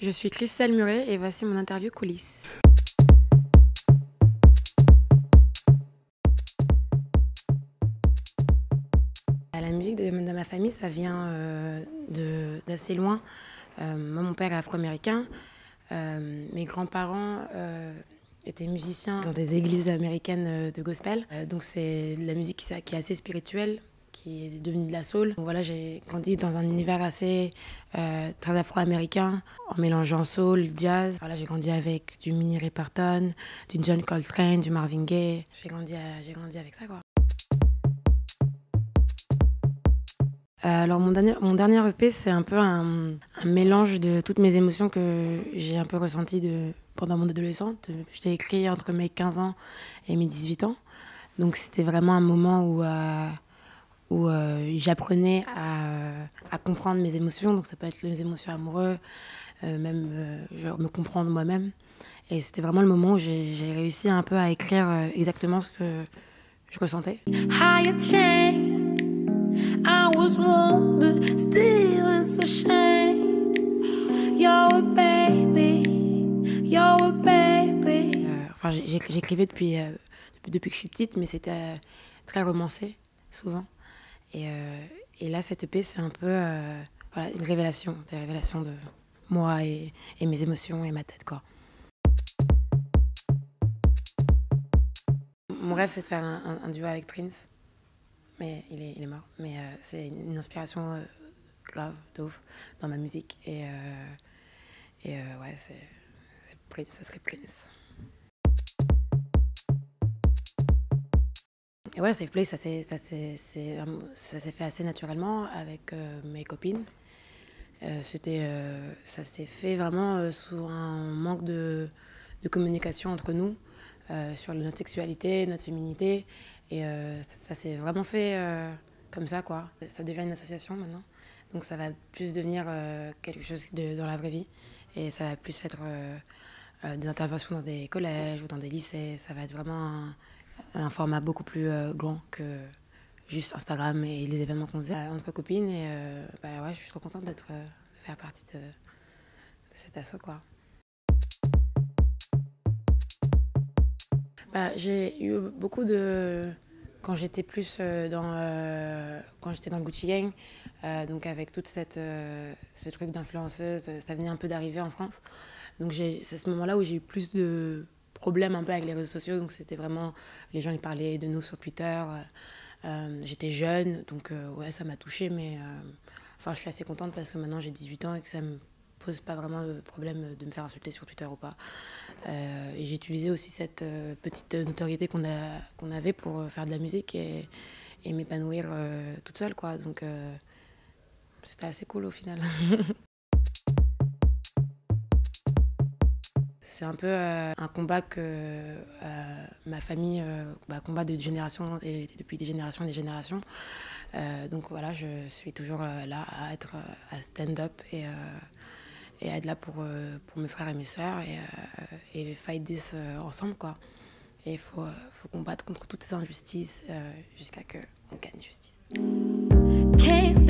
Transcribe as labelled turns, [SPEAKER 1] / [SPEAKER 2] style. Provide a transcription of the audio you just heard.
[SPEAKER 1] Je suis Christelle Muret et voici mon interview coulisses. La musique de ma famille, ça vient d'assez loin. Moi, mon père est afro-américain. Mes grands-parents étaient musiciens dans des églises américaines de gospel. Donc c'est de la musique qui est assez spirituelle, qui est devenue de la soul. Donc voilà, j'ai grandi dans un univers assez très afro-américain, en mélangeant soul, jazz. Voilà, j'ai grandi avec du Minnie Riperton, du John Coltrane, du Marvin Gaye. J'ai grandi avec ça, quoi. Alors mon dernier EP, c'est un peu un mélange de toutes mes émotions que j'ai un peu ressenties pendant mon adolescence. Je l'ai écrit entre mes 15 ans et mes 18 ans. Donc c'était vraiment un moment où j'apprenais à comprendre mes émotions. Donc ça peut être les émotions amoureuses, genre me comprendre moi-même. Et c'était vraiment le moment où j'ai réussi un peu à écrire exactement ce que je ressentais. I was warm, but still it's a shame. You're a baby, you're a baby. Enfin, j'écrivais depuis que je suis petite, mais c'était très romancé, souvent. Et là, cette EP, c'est un peu voilà, une révélation, des révélations de moi et mes émotions et ma tête, quoi. Mon rêve, c'est de faire un duo avec Prince. Mais il est mort. Mais c'est une inspiration grave, de ouf, dans ma musique. Et ouais, c'est Prince, ça serait Prince. Et ouais, Safe Place, ça s'est fait assez naturellement avec mes copines. Ça s'est fait vraiment sous un manque de communication entre nous sur notre sexualité, notre féminité. Et ça s'est vraiment fait comme ça, quoi. Ça devient une association maintenant. Donc ça va plus devenir quelque chose dans la vraie vie. Et ça va plus être des interventions dans des collèges ou dans des lycées. Ça va être vraiment un format beaucoup plus grand que juste Instagram et les événements qu'on faisait entre copines. Et bah ouais, je suis trop contente de faire partie de cet asso, quoi. Bah, j'ai eu beaucoup de... Quand j'étais plus quand j'étais dans le Gucci Gang, donc avec toute ce truc d'influenceuse, ça venait un peu d'arriver en France. Donc c'est à ce moment-là où j'ai eu plus de problèmes un peu avec les réseaux sociaux. Donc c'était vraiment... Les gens ils parlaient de nous sur Twitter. J'étais jeune, donc ouais, ça m'a touchée. Mais enfin, je suis assez contente parce que maintenant j'ai 18 ans et que ça me pose pas vraiment de problème de me faire insulter sur Twitter ou pas. Et j'ai utilisé aussi cette petite notoriété qu'on avait pour faire de la musique et m'épanouir toute seule, quoi. Donc c'était assez cool au final. C'est un peu un combat que ma famille combat de génération et depuis des générations et des générations. Donc voilà, je suis toujours là à stand-up et à être là pour mes frères et mes sœurs et fight this ensemble, quoi. Et il faut combattre contre toutes ces injustices jusqu'à qu'on gagne justice. Can't